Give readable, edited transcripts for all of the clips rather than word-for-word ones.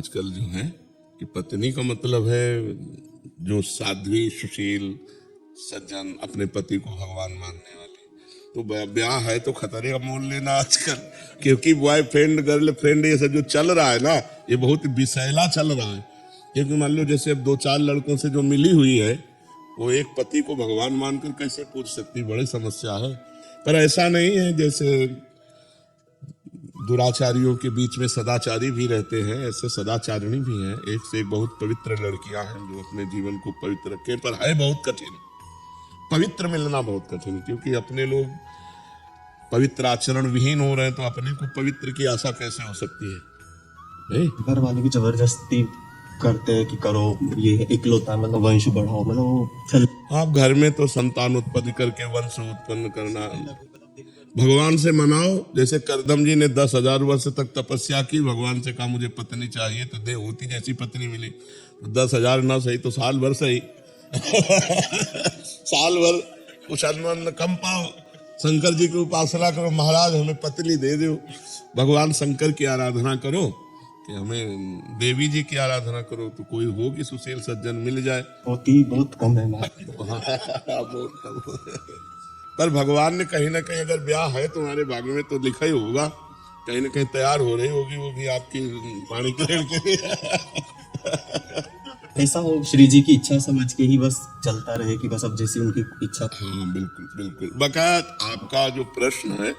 आजकल जो है कि पत्नी का मतलब है जो साध्वी सुशील सज्जन अपने पति को भगवान मानने वाली। तो ब्याह है तो खतरे का मोल लेना आजकल, क्योंकि बॉयफ्रेंड गर्लफ्रेंड ये सब जो चल रहा है ना, ये बहुत विषैला चल रहा है। क्योंकि मान लो जैसे अब 2-4 लड़कों से जो मिली हुई है, वो एक पति को भगवान मानकर कैसे पूछ सकती, बड़ी समस्या है। पर ऐसा नहीं है, जैसे दुराचारियों के बीच में सदाचारी भी रहते हैं, ऐसे सदाचारिणी भी हैं। एक से एक बहुत पवित्र लड़कियां हैं जो अपने जीवन को पवित्र रखें, पर है बहुत कठिन, पवित्र मिलना बहुत कठिन, क्योंकि अपने लोग पवित्र आचरण विहीन हो रहे हैं, तो अपने को पवित्र की आशा कैसे हो सकती है? घर वाले भी जबरदस्ती करते हैं कि करो, ये इकलौता मतलब वंश बढ़ाओ, मतलब चल। आप घर में तो संतान उत्पत्ति करके वंश उत्पन्न करना, भगवान से मनाओ। जैसे करदम जी ने 10,000 वर्ष तक तपस्या की, भगवान से कहा मुझे पत्नी चाहिए, तो देवहूति जैसी पत्नी मिली। तो 10,000 ना सही तो साल भर सही साल भर कुछ अन्न कम पाओ, शंकर जी की उपासना करो, महाराज हमें पत्नी दे दो। भगवान शंकर की आराधना करो कि हमें देवी जी की आराधना करो, तो कोई हो कि सुशील सज्जन मिल जाए। होती बहुत कम है बहुत कम। पर भगवान ने कहीं ना कहीं, अगर ब्याह है तुम्हारे भाग्य में तो लिखा ही होगा, कहीं ना कहीं तैयार हो रही होगी वो भी आपकी पानी के लिए। ऐसा हो श्री जी की इच्छा समझ के ही बस चलता रहे कि बस अब जैसी उनकी इच्छा। हाँ बिल्कुल बिल्कुल। बकायद आपका जो प्रश्न है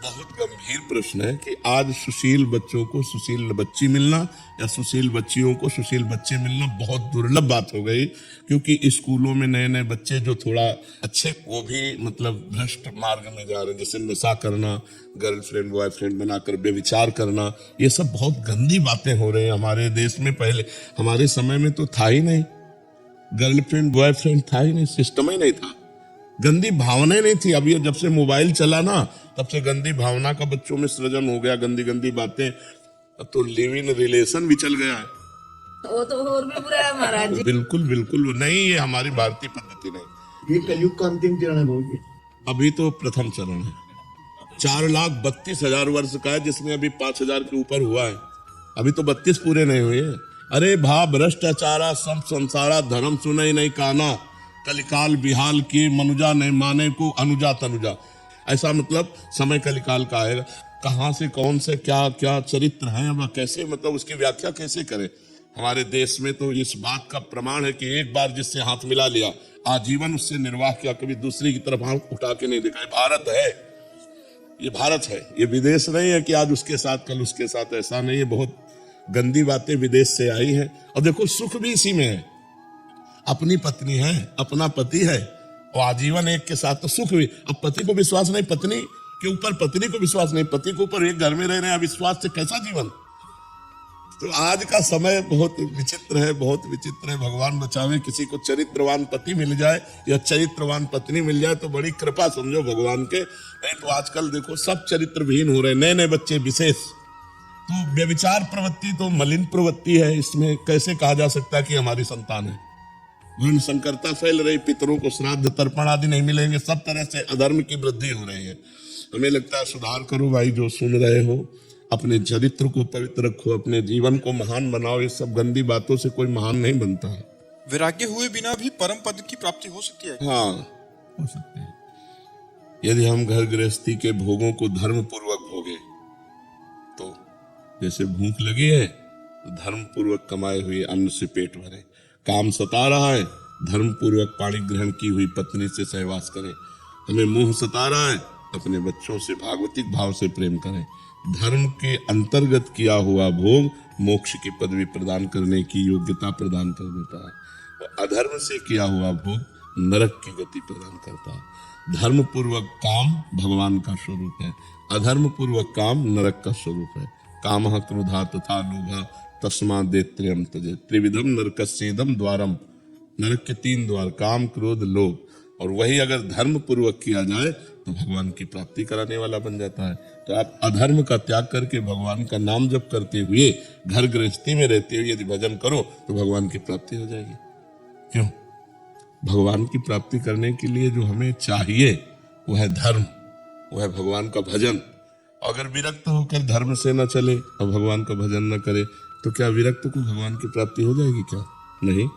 बहुत गंभीर प्रश्न है कि आज सुशील बच्चों को सुशील बच्ची मिलना या सुशील बच्चियों को सुशील बच्चे मिलना बहुत दुर्लभ बात हो गई। क्योंकि स्कूलों में नए नए बच्चे जो थोड़ा अच्छे, वो भी मतलब भ्रष्ट मार्ग में जा रहे हैं, जैसे नशा करना, गर्लफ्रेंड बॉयफ्रेंड बनाकर व्यभिचार करना, ये सब बहुत गंदी बातें हो रही हैं हमारे देश में। पहले हमारे समय में तो था ही नहीं, गर्लफ्रेंड बॉयफ्रेंड था ही नहीं, सिस्टम ही नहीं था, गंदी भावनाएं नहीं थी। अभी जब से मोबाइल चला ना, तब से गंदी भावना का बच्चों में सृजन हो गया, गंदी गंदी बातें। अब तो लिव इन रिलेशन भी चल गया है, वो तो और भी बुरा है महाराज जी। बिल्कुल बिल्कुल नहीं, ये हमारी भारतीय पद्धति नहीं। ये कलयुग का अंतिम चरण है बहुत। अभी तो प्रथम चरण है, 4,32,000 वर्ष का है, जिसमें अभी 5,000 के ऊपर हुआ है, अभी तो 32 पूरे नहीं हुए। अरे भा भ्रष्टाचारा सब संसारा धर्म सुनई नहीं काना, कलिकाल बिहाल की मनुजा नहीं माने को अनुजा तनुजा। ऐसा मतलब समय कलिकाल का आएगा, कहाँ से कौन से क्या क्या चरित्र हैं, अब कैसे मतलब उसकी व्याख्या कैसे करें। हमारे देश में तो इस बात का प्रमाण है कि एक बार जिससे हाथ मिला लिया, आजीवन उससे निर्वाह किया, कभी दूसरी की तरफ हाथ उठा के नहीं दिखाए। भारत है, ये भारत है, ये विदेश नहीं है कि आज उसके साथ कल उसके साथ, ऐसा नहीं है। बहुत गंदी बातें विदेश से आई हैं। और देखो सुख भी इसी में है, अपनी पत्नी है, अपना पति है, और आजीवन एक के साथ, तो सुख भी। अब पति को विश्वास नहीं, पत्नी के ऊपर पत्नी को विश्वास नहीं, पति के ऊपर एक घर में रह रहे हैं अविश्वास से कैसा जीवन। तो आज का समय बहुत विचित्र है, बहुत विचित्र है। भगवान बचावे, किसी को चरित्रवान पति मिल जाए या चरित्रवान पत्नी मिल जाए तो बड़ी कृपा समझो भगवान के। नहीं तो आजकल देखो सब चरित्रविहीन हो रहे हैं, नए नए बच्चे विशेष। तो व्यभिचार प्रवृत्ति तो मलिन प्रवृत्ति है, इसमें कैसे कहा जा सकता है कि हमारी संतान है। वर्ण संकरता फैल रही, पितरों को श्राद्ध तर्पण आदि नहीं मिलेंगे, सब तरह से अधर्म की वृद्धि हो रही है। हमें लगता है सुधार करो भाई, जो सुन रहे हो, अपने चरित्र को पवित्र रखो, अपने जीवन को महान बनाओ। ये सब गंदी बातों से कोई महान नहीं बनता है। वैराग्य हुए बिना भी परम पद की प्राप्ति हो सकती है। हाँ हो सकती है, यदि हम घर गृहस्थी के भोगों को धर्म पूर्वक भोगे। तो जैसे भूख लगी है तो धर्म पूर्वक कमाए हुए अन्न से पेट भरे, काम सता रहा है धर्म पूर्वक पाणी ग्रहण की हुई पत्नी से सहवास करें, हमें मोह सता रहा है अपने बच्चों से भागवतिक भाव से प्रेम करें। धर्म के अंतर्गत किया हुआ भोग मोक्ष की पदवी प्रदान करने की योग्यता प्रदान कर देता है, और अधर्म से किया हुआ भोग नरक की गति प्रदान करता है। धर्म पूर्वक काम भगवान का स्वरूप है, अधर्म पूर्वक काम नरक का स्वरूप है। कामः क्रोधा तथा लोभः तस्मात् दैत्र्यं त्यजेत्, त्रिविधम नरकस्येदं द्वारम। नरक के 3 द्वार, काम क्रोध लोभ, और वही अगर धर्म पूर्वक किया जाए तो भगवान की प्राप्ति कराने वाला बन जाता है। तो आप अधर्म का त्याग करके भगवान का नाम जप करते हुए घर गृहस्थी में रहते हुए यदि भजन करो तो भगवान की प्राप्ति हो जाएगी। क्यों? भगवान की प्राप्ति करने के लिए जो हमें चाहिए वो है धर्म, वो है भगवान का भजन। अगर विरक्त होकर धर्म से न चले और भगवान का भजन न करे तो क्या विरक्त को भगवान की प्राप्ति हो जाएगी क्या? नहीं।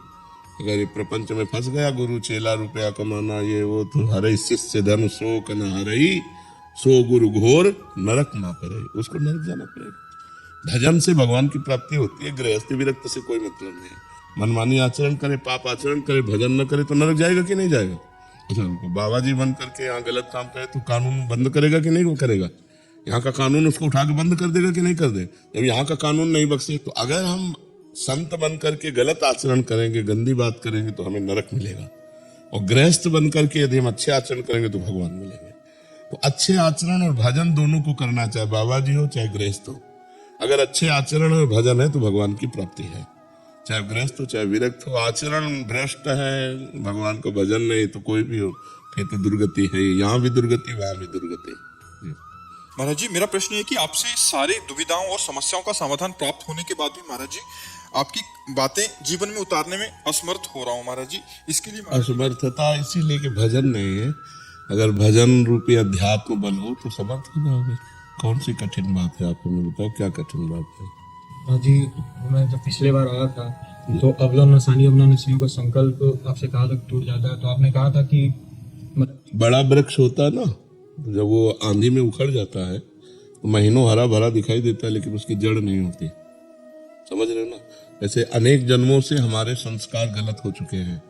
अगर ये प्रपंच में फंस गया, गुरु चेला रुपया कमाना ये वो, तो हरे शिष्य धन शोक न हरई, सो गुरु घोर नरक ना पड़े, उसको नरक जाना पड़ेगा। भजन से भगवान की प्राप्ति होती है, गृहस्थी विरक्त से कोई मतलब नहीं है। मनमानी आचरण करे, पाप आचरण करे, भजन न करे तो नरक जाएगा कि नहीं जाएगा? अच्छा, बाबा जी बन करके यहाँ गलत काम करे तो कानून बंद करेगा कि नहीं वो करेगा? यहाँ का कानून उसको उठा के बंद कर देगा कि नहीं कर दे? जब यहाँ का कानून नहीं बख्शे, तो अगर हम संत बन करके गलत आचरण करेंगे, गंदी बात करेंगे तो हमें नरक मिलेगा, और गृहस्थ बन करके यदि हम अच्छे आचरण करेंगे तो भगवान मिलेंगे। तो अच्छे आचरण और भजन दोनों को करना, चाहे बाबा जी हो चाहे गृहस्थ हो। अगर अच्छे आचरण और भजन है तो भगवान की प्राप्ति है, चाहे गृहस्थ हो चाहे विरक्त हो। आचरण भ्रष्ट है, भगवान को भजन नहीं, तो कोई भी हो फिर तो दुर्गति है। यहाँ भी दुर्गति, वहां भी दुर्गति। महाराज जी, मेरा प्रश्न है कि आपसे सारी दुविधाओं और समस्याओं का समाधान प्राप्त होने के बाद भी महाराज जी आपकी बातें जीवन में उतारने में असमर्थ हो रहा हूँ महाराज जी, इसके लिए असमर्थता इसीलिए कि भजन नहीं है। अगर भजन रूपी अध्यात्म बल हो तो समर्थ हो जाओगे। कौन सी कठिन बात है? आप हमें बताओ, क्या कठिन बात है? हाँ जी, मैं जब पिछले बार आया था तो अबला नसानी अबला नसीम का संकल्प आपसे कहा था टूट जाता है, तो आपने कहा था कि बड़ा वृक्ष होता है ना, जब वो आंधी में उखड़ जाता है तो महीनों हरा भरा दिखाई देता है, लेकिन उसकी जड़ नहीं होती। समझ रहे हो ना? ऐसे अनेक जन्मों से हमारे संस्कार गलत हो चुके हैं,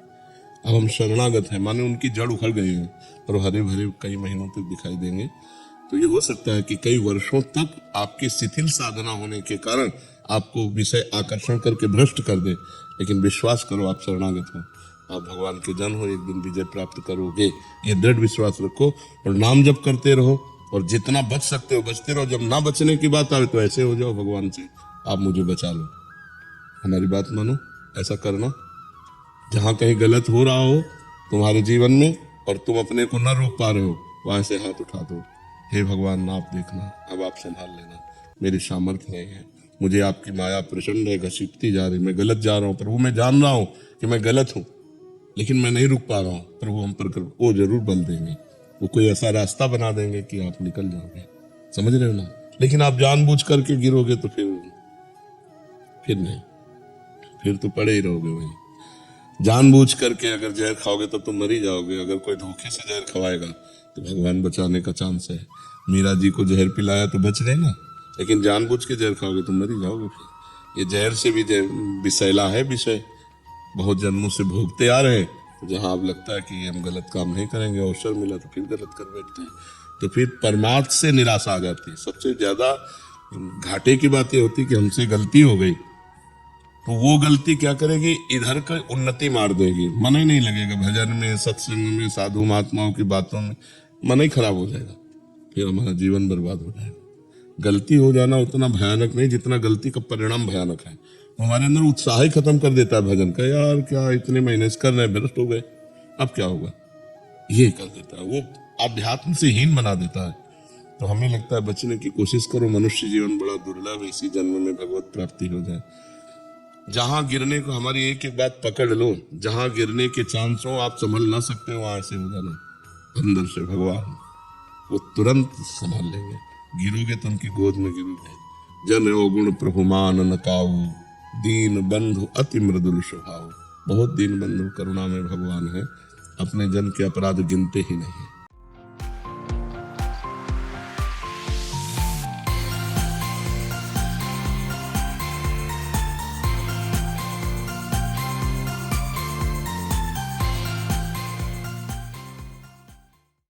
अब हम शरणागत हैं, माने उनकी जड़ उखड़ गई है और हरे भरे कई महीनों तक दिखाई देंगे। तो ये हो सकता है कि कई वर्षों तक आपकी शिथिल साधना होने के कारण आपको विषय आकर्षण करके भ्रष्ट कर दे, लेकिन विश्वास करो आप शरणागत हो, आप भगवान के जन हो, एक दिन विजय प्राप्त करोगे, ये दृढ़ विश्वास रखो। और नाम जप करते रहो, और जितना बच सकते हो बचते रहो। जब ना बचने की बात आए तो ऐसे हो जाओ भगवान से, आप मुझे बचा लो, हमारी बात मानो। ऐसा करना, जहाँ कहीं गलत हो रहा हो तुम्हारे जीवन में और तुम अपने को न रोक पा रहे हो, वहां से हाथ उठा दो, हे भगवान आप देखना, अब आप संभाल लेना, मेरी सामर्थ्य नहीं है, मुझे आपकी माया प्रचंड है, घसीटती जा रही, मैं गलत जा रहा हूँ प्रभु, मैं जान रहा हूँ कि मैं गलत हूँ, लेकिन मैं नहीं रुक पा रहा हूँ प्रभु, हम पर वो जरूर बल देंगे, वो कोई ऐसा रास्ता बना देंगे कि आप निकल जाओगे। समझ रहे हो ना? लेकिन आप जानबूझ करके गिरोगे तो फिर नहीं, फिर तो पड़े ही रहोगे वहीं। जानबूझ करके अगर जहर खाओगे तब तो मर ही जाओगे। अगर कोई धोखे से जहर खवाएगा तो भगवान बचाने का चांस है। मीरा जी को जहर पिलाया तो बच गए ना, लेकिन जानबूझ के जहर खाओगे तो मर ही जाओगे। फिर ये जहर से भी विषैला है विषय, बहुत जन्मों से भोगते आ रहे हैं। तो जहां अब लगता है कि हम गलत काम नहीं करेंगे, अवसर मिला तो फिर गलत कर बैठते हैं, तो फिर परमार्थ से निराशा आ जाती है। सबसे ज्यादा घाटे की बात ये होती है कि हमसे गलती हो गई, तो वो गलती क्या करेगी, इधर का उन्नति मार देगी, मन ही नहीं लगेगा भजन में, सत्संग में, साधु महात्माओं की बातों में, मन ही खराब हो जाएगा, फिर हमारा जीवन बर्बाद हो जाएगा। गलती हो जाना उतना भयानक नहीं जितना गलती का परिणाम भयानक है। हमारे अंदर उत्साह ही खत्म कर देता है भजन का, यार क्या इतने महीने से कर रहे हैं, भ्रष्ट हो गए, अब क्या होगा, ये कर देता है, वो अध्यात्म से हीन बना देता है। तो हमें लगता है बचने की कोशिश करो, मनुष्य जीवन बड़ा दुर्लभ है, इसी जन्म में भगवत प्राप्ति हो जाए। जहां गिरने को, हमारी एक एक बात पकड़ लो, जहां गिरने के चांस हो आप संभल ना सकते हो, वहां से हो जाना, अंदर से भगवान वो तुरंत संभाल लेंगे। गिरोगे तो उनकी गोद में गिरोगे। जन अवगुण प्रभु मान न काऊ, दीन बंधु अति मृदुल स्वभाव। बहुत दीन बंधु करुणा में भगवान है, अपने जन के अपराध गिनते ही नहीं।